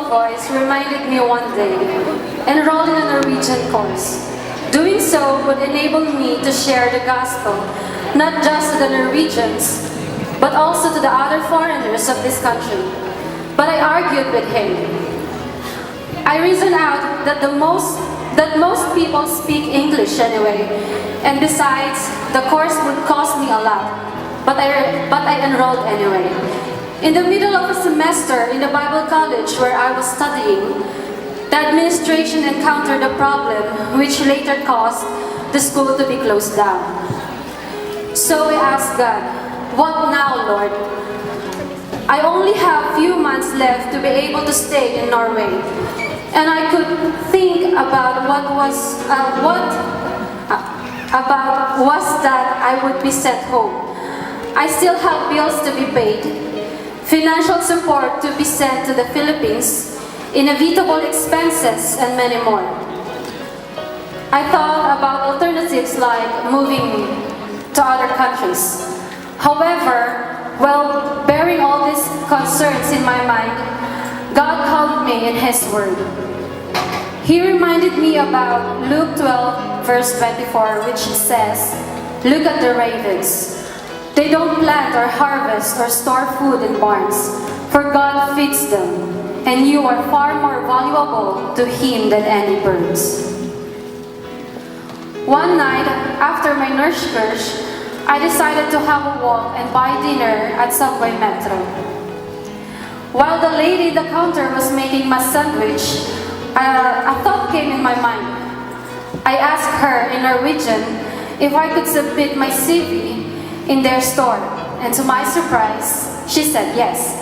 soft voice reminded me one day, enroll in a Norwegian course. Doing so would enable me to share the gospel, not just to the Norwegians, but also to the other foreigners of this country. But I argued with him. I reasoned out that most people speak English anyway, and besides, the course would cost me a lot. But I enrolled anyway. In the middle of a semester in the Bible college where I was studying, the administration encountered a problem which later caused the school to be closed down. So I asked God, "What now, Lord? I only have few months left to be able to stay in Norway." And I could think about what was that I would be sent home. I still have bills to be paid, financial support to be sent to the Philippines, inevitable expenses, and many more. I thought about alternatives like moving to other countries. However, while bearing all these concerns in my mind, God called me in His Word. He reminded me about Luke 12, verse 24, which says, "Look at the ravens. They don't plant or harvest or store food in barns, for God feeds them, and you are far more valuable to Him than any birds." One night, after my nurse course, I decided to have a walk and buy dinner at Subway Metro. While the lady at the counter was making my sandwich, a thought came in my mind. I asked her in Norwegian if I could submit my CV in their store, and to my surprise, she said yes.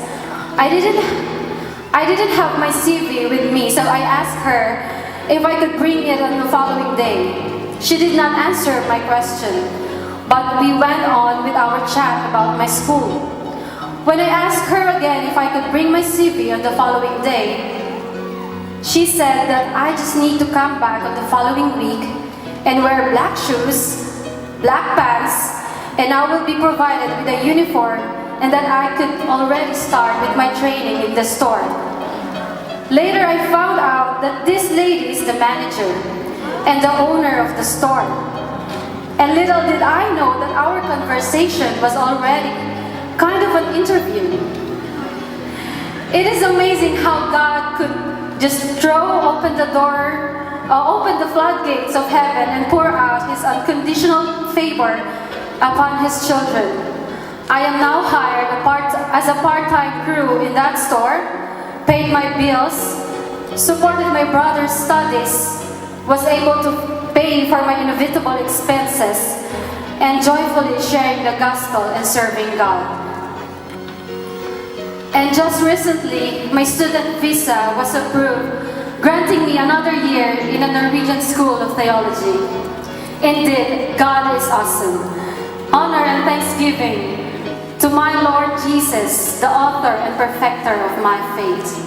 I didn't have my CV with me, so I asked her if I could bring it on the following day. She did not answer my question, but we went on with our chat about my school. When I asked her again if I could bring my CV on the following day, she said that I just need to come back on the following week and wear black shoes, black pants, and I will be provided with a uniform, and that I could already start with my training in the store. Later I found out that this lady is the manager and the owner of the store. And little did I know that our conversation was already kind of an interview. It is amazing how God could just open the floodgates of heaven and pour out His unconditional favor upon His children. I am now hired as a part-time crew in that store, paid my bills, supported my brother's studies, was able to pay for my inevitable expenses, and joyfully sharing the gospel and serving God. And just recently, my student visa was approved, granting me another year in a Norwegian School of Theology. Indeed, God is awesome. Honor and thanksgiving to my Lord Jesus, the author and perfecter of my faith.